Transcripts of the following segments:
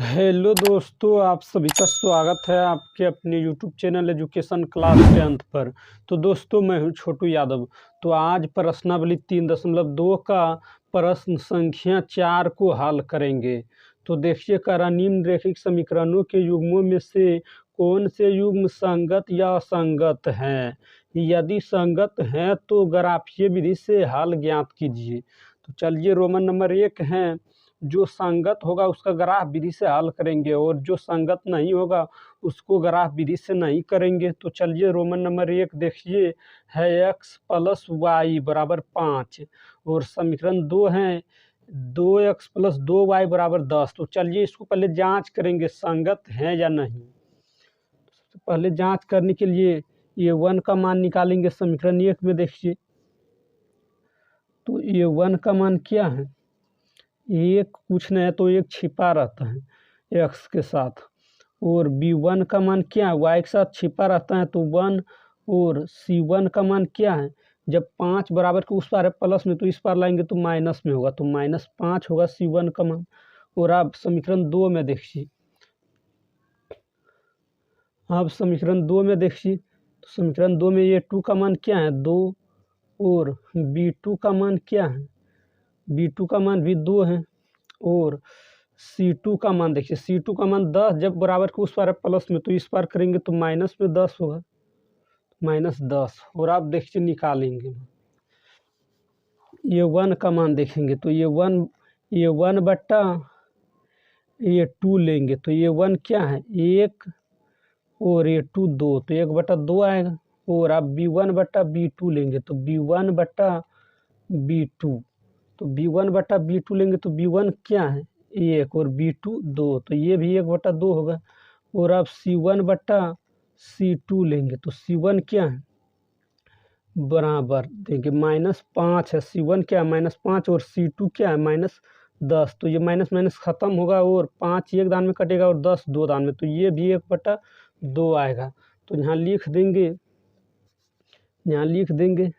Hello दोस्तों, आप सभी का स्वागत है आपके अपने YouTube channel education class 10th पर। तो दोस्तों, मैं हूं छोटू यादव। तो आज प्रश्नावली 3.2 का प्रश्न संख्या 4 को हल करेंगे। तो देखिए, निम्नलिखित समीकरणों के युग्मों में से कौन से युग्म संगत या असंगत हैं। यदि संगत हैं तो ग्राफीय विधि से हल ज्ञात कीजिए। तो चलिए, रोमन नंबर 1 है, जो संगत होगा उसका ग्राफ विधि से हल करेंगे और जो संगत नहीं होगा उसको ग्राफ विधि से नहीं करेंगे। तो चलिए, रोमन नंबर 1 देखिए है x + y = 5 और समीकरण 2 है 2x + 2y = 10। तो चलिए, इसको पहले जांच करेंगे संगत है या नहीं। तो पहले जांच करने के लिए ये 1 का मान निकालेंगे। समीकरण 1 में देखिए, तो ये 1 का मान क्या है, एक कुछ नहीं है तो एक छिपा रहता है x के साथ, और b1 का मान क्या है, y के साथ छिपा रहता है तो 1, और c1 का मान क्या है, जब 5 बराबर के उस पार है प्लस में तो इस पार लाएंगे तो माइनस में होगा, तो -5 होगा c1 का मान। और आप समीकरण 2 में देखिए, तो समीकरण 2 में ये 2 का मान क्या है, 2, और b2 का मान क्या है, b2 का मान भी 2 है, और C2 का मान देखिए, C2 का मान 10, जब बराबर के उस पार है प्लस में तो इस पार करेंगे तो माइनस में 10 होगा, -10। और आप देखिए निकालेंगे, ये 1 का मान देखेंगे तो ये 1 बट्टा ये 2 लेंगे तो ये 1 क्या है 1, और ये 2 2, तो 1/2 आएगा। और आप B1 बट्टा B2 लेंगे तो B1 बट्टा B2, तो B1 बट्टा B2 लेंगे तो B1 क्या है 1 और B2 2, तो ये भी 1/2 होगा। और आप C1 बट्टा C2 लेंगे तो C1 क्या है, बराबर देंगे -5 है, C1 क्या है -5, और C2 क्या है -10, तो ये माइनस माइनस खत्म होगा और 5 एक दान में कटेगा और 10 दो दान में, तो ये भी 1/2 आएगा। तो यहाँ लिख देंगे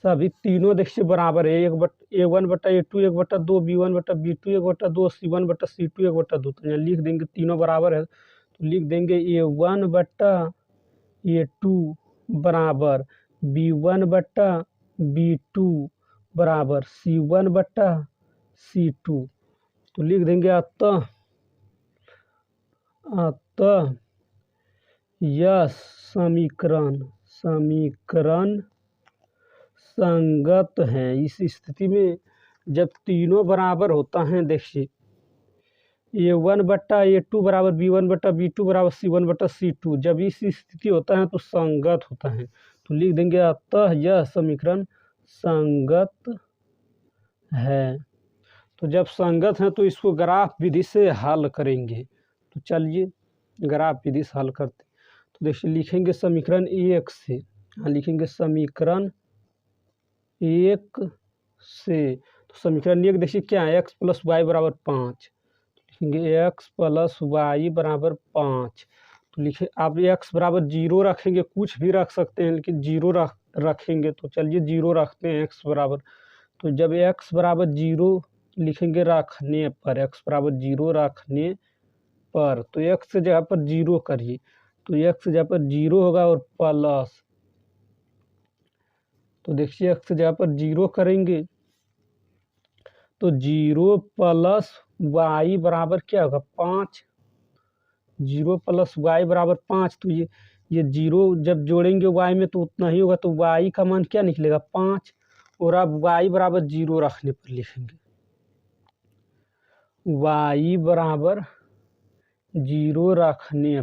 सभी तीनों देखिए बराबर है, A1 बट्टा A2 1/2, B1 बट्टा B2 1/2, C1 बट्टा C2 1/2, तो यहाँ लिख देंगे तीनों बराबर है, तो लिख देंगे A1 बट्टा A2 बराबर B1 बट्टा B2 बराबर C1 बट्टा C2। तो लिख देंगे अतः यह समीकरण संगत है। इस स्थिति में जब तीनों बराबर होता है, देखिए A1 बट्टा A2 बराबर B1 बट्टा B2 बराबर C1 बट्टा C2, जब इस स्थिति होता है तो संगत होता है। तो लिख देंगे अतः यह समीकरण संगत है। तो जब संगत है तो इसको ग्राफ विधि से हल करेंगे। तो चलिए ग्राफ विधि से हल करते। तो देखिए, लिखेंगे समीकरण 1 से, लिखेंगे समीकरण 1 से, तो समीकरण 1 देखिए क्या है, x + y = 5, लिखेंगे x + y = 5। तो लिखे आप x = 0 रखेंगे, कुछ भी रख सकते हैं लेकिन 0 रखेंगे, तो चलिए 0 रखते हैं x बराबर। तो जब x = 0 लिखेंगे रखने पर, x = 0 रखने पर, तो x की जगह पर 0 करिए, तो x की जगह पर 0 होगा और प्लस, तो देखिए x की जगह पर 0 करेंगे तो 0 + y बराबर क्या होगा 5, 0 + y = 5, तो ये 0 जब जोड़ेंगे y में तो उतना ही होगा, तो y का मान क्या निकलेगा 5, और अब y = 0 रखने पर लिखेंगे, y = 0 रखने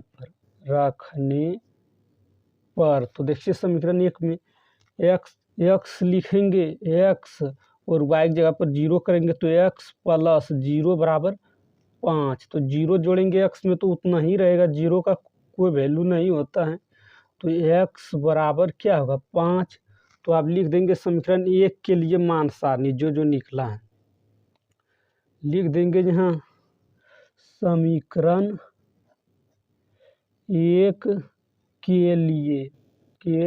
पर, तो देखिए समीकरण 1 में x लिखेंगे, x और y की जगह पर 0 करेंगे तो x + 0 = 5, तो 0 जोड़ेंगे x में तो उतना ही रहेगा, 0 का कोई वैल्यू नहीं होता है, तो x बराबर क्या होगा 5। तो आप लिख देंगे समीकरण 1 के लिए मान सारणी जो निकला है, लिख देंगे यहाँ समीकरण 1 के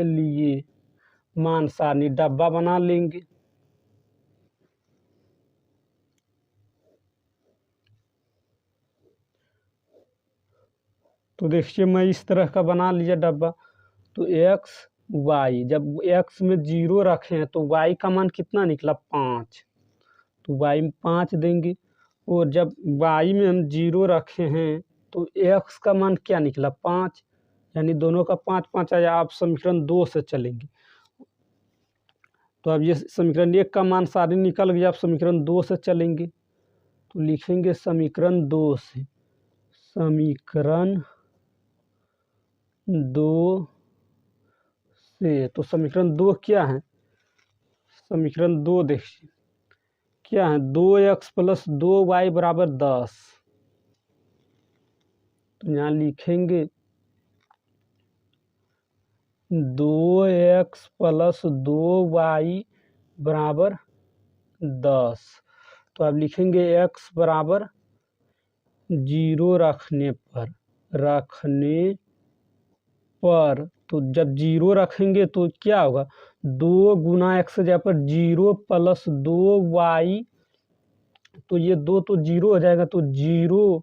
लिए मान सारणी, डब्बा बना लेंगे। तो देखिए मैं इस तरह का बना लिया डब्बा। तो एक्स वाई, जब एक्स में 0 रखे हैं तो वाई का मान कितना निकला 5, तो वाई में 5 देंगे। और जब वाई में हम 0 रखे हैं तो एक्स का मान क्या निकला 5, यानी दोनों का 5 5 आया। आप समीकरण 2 से चलेंगे तो अब ये समीकरण 1 का मान सारे निकल गया। आप समीकरण 2 से चलेंगे तो लिखेंगे समीकरण 2 से, समीकरण 2 से। तो समीकरण 2 क्या है, समीकरण 2 देखिए क्या है, 2x + 2y = 10। तो यहाँ लिखेंगे 2x + 2y = 10। तो अब लिखेंगे x = 0 रखने पर तो जब 0 रखेंगे तो क्या होगा, 2 गुना x जगह पर 0 + 2y, तो ये 2 तो 0 हो जाएगा। तो 0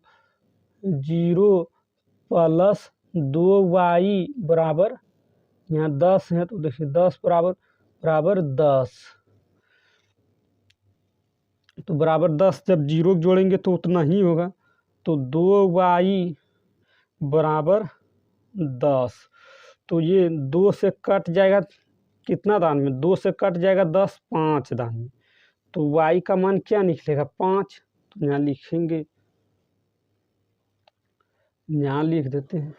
+ 2y = यहाँ 10 है तो देखिए 10 बराबर 10। तो बराबर 10 जब 0 जोड़ेंगे तो उतना ही होगा। तो 2y = 10। तो ये 2 से कट जाएगा कितना दान में, 2 से कट जाएगा 10 5 दान में। तो y का मान क्या निकलेगा 5। तो यहाँ लिखेंगे, यहाँ लिख देते हैं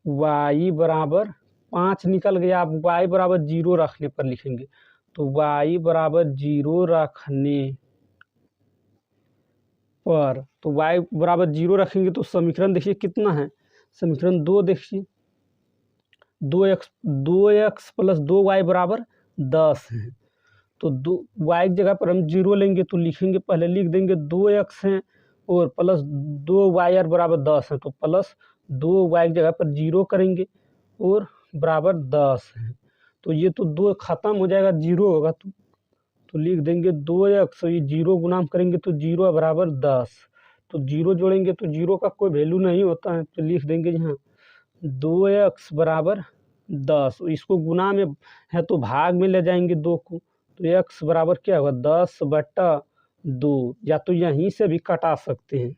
y = 5 निकल गया। आप y = 0 रखने पर लिखेंगे। तो y = 0 रखने पर, तो y = 0 रखेंगे तो समीकरण देखिए कितना है, समीकरण 2 देखिए 2x + 2y = 10 है। तो y की जगह पर हम 0 लेंगे तो लिखेंगे, पहले लिख देंगे 2x है और प्लस 2y = 10 है। तो प्लस 2y की जगह पर 0 करेंगे और बराबर 10 है। तो ये तो 2 खत्म हो जाएगा, 0 होगा तो लिख देंगे 2x, ये 0 गुना करेंगे तो 0 = 10। तो 0 जोड़ेंगे तो 0 का कोई वैल्यू नहीं होता है। तो लिख देंगे यहाँ 2x = 10। इसको गुना में है तो भाग में ले जाएंगे 2 को। तो x बराबर क्या होगा 10/2। या तो यहीं से भी कटा सकते हैं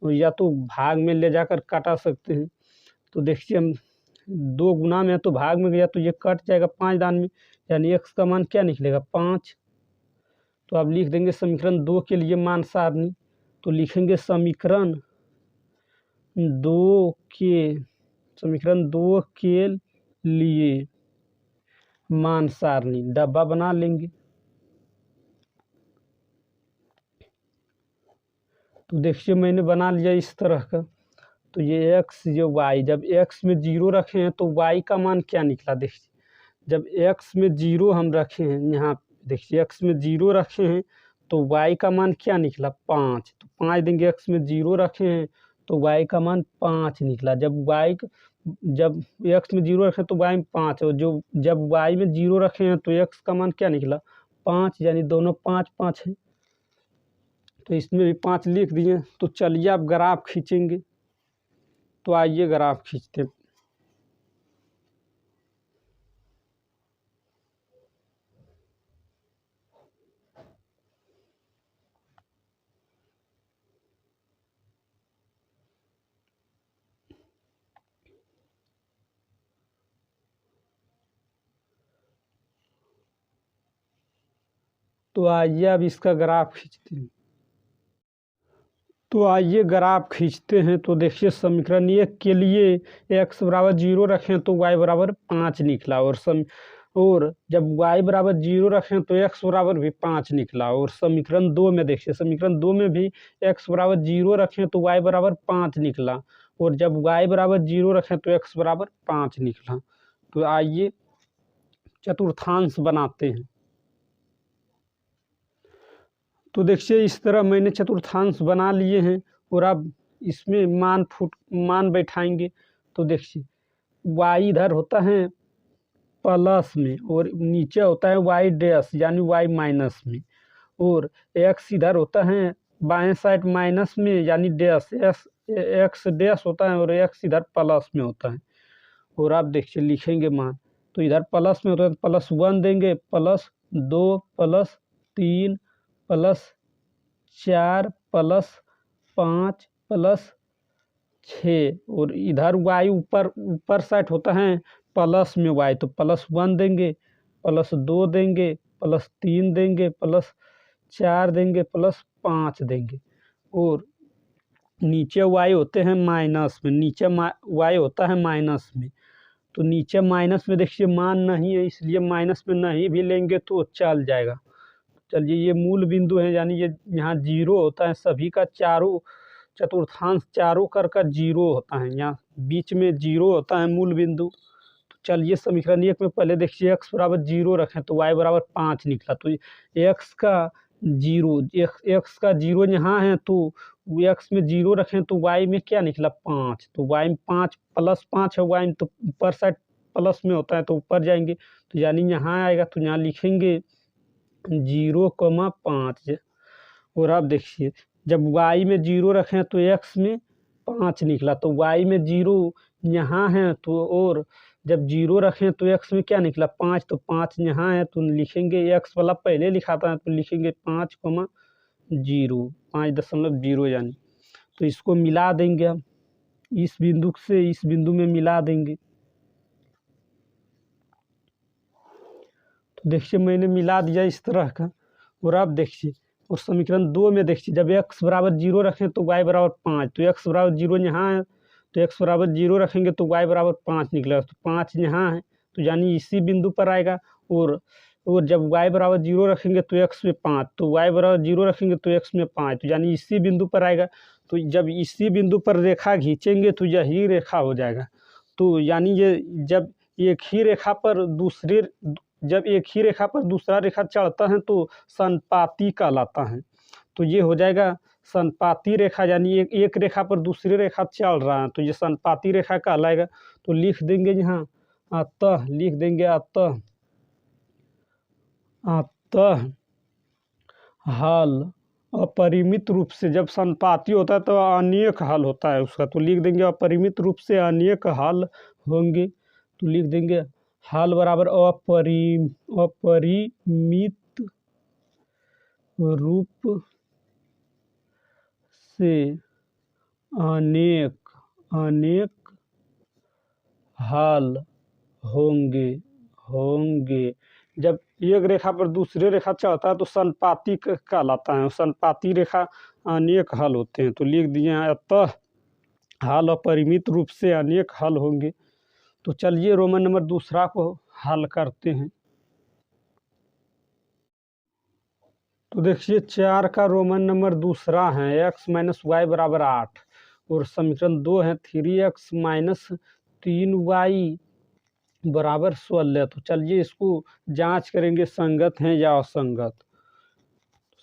या तो भाग में ले जाकर काटा सकते हैं। तो देखिए हम 2 गुना में है तो भाग में गया तो ये कट जाएगा 5 दान में, यानी x का मान क्या निकलेगा 5। तो अब लिख देंगे समीकरण 2 के लिए मान सारणी। तो लिखेंगे समीकरण 2 के लिए मान सारणी, डब्बा बना लेंगे। तो देखिए मैंने बना लिया इस तरह का। तो ये x, ये y, जब x में 0 रखे हैं तो y का मान क्या निकला, देखिए जब x में 0 हम रखे हैं, यहाँ देखिए x में 0 रखे हैं तो y का मान क्या निकला 5। तो 5 देंगे, x में 0 रखे हैं तो y का मान 5 निकला। जब x में 0 रखे तो y में 5 है, और जब y में 0 रखे हैं तो x का मान क्या निकला 5, यानी दोनों 5 5 हैं। तो इसमें भी 5 लिख दिए। तो चलिए आप ग्राफ खींचेंगे। तो आइए ग्राफ खींचते हैं। तो आइए अब इसका ग्राफ खींचते हैं। तो आइए ग्राफ खींचते हैं। तो देखिए समीकरण 1 के लिए x = 0 रखें तो y = 5 निकला, और जब y = 0 रखें तो x बराबर भी 5 निकला। और समीकरण 2 में देखिए, समीकरण 2 में भी x = 0 रखें तो y = 5 निकला, और जब y = 0 रखें तो x = 5 निकला। तो आइए चतुर्थांश बनाते हैं। तो देखिए इस तरह मैंने चतुर्थांश बना लिए हैं और अब इसमें मान बैठाएंगे। तो देखिए y इधर होता है प्लस में और नीचे होता है y' यानी y माइनस में, और x इधर होता है बाएं साइड माइनस में यानी डैश, एक्स डैश होता है और एक्स इधर प्लस में होता है। और आप देखिए लिखेंगे मान, तो इधर प्लस में होता है तो +1 देंगे, +2 +3 +4 +5 +6 और इधर y ऊपर ऊपर साइड होता है प्लस में y, तो +1 देंगे, +2 देंगे, +3 देंगे, +4 देंगे, +5 देंगे। और नीचे y होते हैं माइनस में, नीचे y होता है माइनस में, तो नीचे माइनस में देखिए मान नहीं है, इसलिए माइनस में नहीं भी लेंगे तो चल जाएगा। चलिए ये मूल बिंदु है, यानी ये यहाँ 0 होता है, सभी का चारों चतुर्थांश चारों कर 0 होता है, यहाँ बीच में 0 होता है मूल बिंदु। तो चलिए समीकरण 1 में पहले देखिए x बराबर 0 रखें तो y बराबर 5 निकला, तो x का 0 यहाँ है तो x में 0 रखें तो y में क्या निकला 5, तो y में 5 +5 है, y में तो ऊपर साइड प्लस में होता है तो ऊपर जाएंगे, तो यानी यहाँ आएगा, तो यहाँ लिखेंगे 0,5। और आप देखिए जब y में 0 रखें तो x में 5 निकला, तो y में 0 यहाँ है तो, और जब 0 रखें तो x में क्या निकला 5, तो 5 यहाँ है तो लिखेंगे, x वाला पहले लिखा था तो लिखेंगे 5,0 5.0 यानी, तो इसको मिला देंगे हम, इस बिंदु से इस बिंदु में मिला देंगे। तो देखिए मैंने मिला दिया इस तरह का। और आप देखिए और समीकरण 2 में देखिए जब x बराबर 0 रखें तो y बराबर 5, तो x बराबर 0 यहाँ है तो x बराबर 0 रखेंगे तो y बराबर 5 निकलेगा, तो 5 यहाँ है तो यानी इसी बिंदु पर आएगा। और जब y बराबर 0 रखेंगे तो x में 5, तो y बराबर 0 रखेंगे तो x में 5, तो यानी इसी बिंदु पर आएगा। तो जब इसी बिंदु पर रेखा खींचेंगे तो यही रेखा हो जाएगा। तो यानी ये जब एक ही रेखा पर दूसरा रेखा चढ़ता है तो संपाती कहलाता है। तो ये हो जाएगा संपाती रेखा, यानी एक रेखा पर दूसरी रेखा चल रहा है तो ये संपाती रेखा कहलाएगा। तो लिख देंगे यहाँ अतः, लिख देंगे अतः हल अपरिमित रूप से, जब संपाती होता है तो अनेक हल होता है उसका, तो लिख देंगे अपरिमित रूप से अनेक हल होंगे। तो लिख देंगे हल बराबर अपरिमित रूप से अनेक हल होंगे। जब एक रेखा पर दूसरे रेखा चढ़ता है तो संपाती कहलाता है, संपाती रेखा अनेक हल होते हैं। तो लिख दिए अतः हल अपरिमित रूप से अनेक हल होंगे। तो चलिए रोमन नंबर दूसरा को हल करते हैं। तो देखिए 4 का रोमन नंबर दूसरा है x - y बराबर 8 और समीकरण 2 है 3x - 3y बराबर 16। तो चलिए इसको जांच करेंगे संगत हैं या असंगत।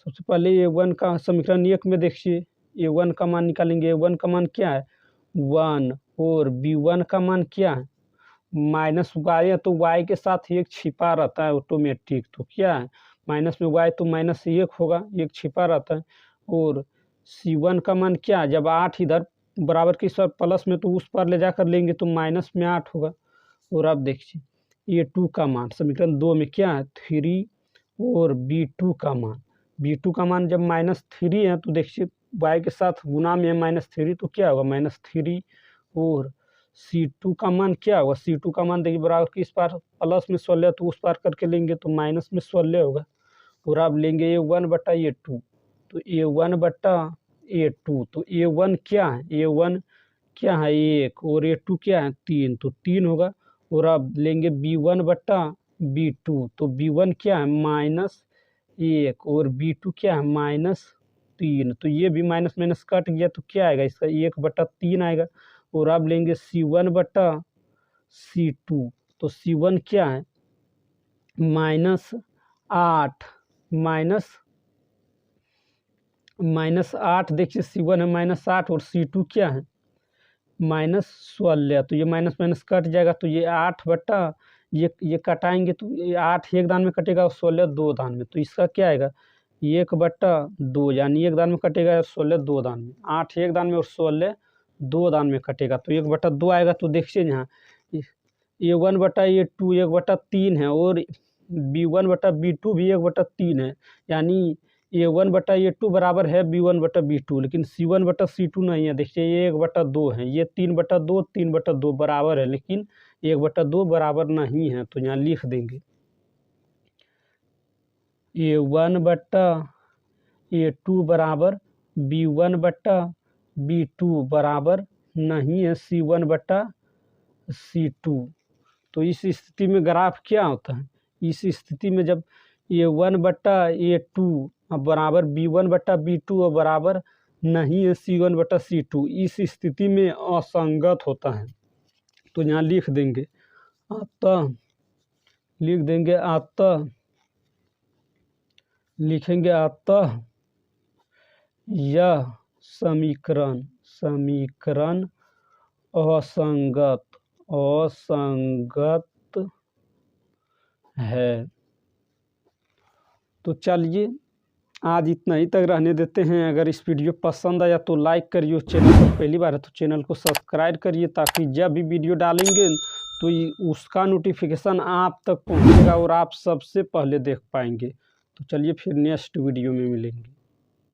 सबसे पहले a1 का समीकरण 1 में देखिए a1 का मान निकालेंगे। a1 का मान क्या है 1 और b1 का मान क्या है -y है, तो y के साथ एक छिपा रहता है ऑटोमेटिक, तो क्या है माइनस में y तो -1 होगा, एक छिपा रहता है। और c1 का मान क्या है, जब 8 इधर बराबर के साथ प्लस में तो उस पर ले जाकर लेंगे तो माइनस में 8 होगा। और आप देखिए a2 का मान समीकरण 2 में क्या है 3 और b2 का मान जब -3 है तो देखिए y के साथ गुना में है -3 तो क्या होगा -3। और c2 का मान क्या होगा, c2 का मान देखिए बराबर की इस पार प्लस में 16 तो उस पार करके लेंगे तो माइनस में 16 होगा। और आप लेंगे a1/a2, तो a1/a2, तो a1 क्या है 1 और a2 क्या है 3, तो 3 होगा। और आप लेंगे b1/b2, तो b1 क्या है -1 और b2 क्या है -3, तो ये भी माइनस कट गया तो क्या आएगा इसका 1/3 आएगा। और आप लेंगे c1/c2, तो c1 क्या है -8 देखिए c1 है -8 और c2 क्या है -16, तो ये माइनस कट जाएगा तो ये 8 ये कटाएंगे तो ये 8 एक दान में कटेगा और 16 दो दान में, तो इसका क्या आएगा 1/2, यानी एक दान में कटेगा 16 दो दान में, 8 एक दान में और 16 2 दान में कटेगा तो 1/2 आएगा। तो देखिए यहाँ A1/A2 1/3 है और B1/B2 भी 1/3 है, यानी A1/A2 बराबर है B1/B2, लेकिन C1/C2 नहीं है। देखिए ये 1/2 है, ये 3/2 3/2 बराबर है, लेकिन 1/2 बराबर नहीं है। तो यहाँ लिख देंगे A1/A2 बराबर B1/B2 बराबर नहीं है C1/C2। तो इस स्थिति में ग्राफ क्या होता है? इस स्थिति में जब A1/A2 बराबर B1/B2 और बराबर नहीं है C1/C2, इस स्थिति में असंगत होता है। तो यहाँ लिख देंगे अतः लिखेंगे अतः यह समीकरण असंगत है। तो चलिए आज इतना ही तक रहने देते हैं। अगर इस वीडियो पसंद आया तो लाइक करिए, उस चैनल पर पहली बार है तो चैनल को सब्सक्राइब करिए, ताकि जब भी वीडियो डालेंगे तो उसका नोटिफिकेशन आप तक पहुंचेगा और आप सबसे पहले देख पाएंगे। तो चलिए फिर नेक्स्ट वीडियो में मिलेंगे।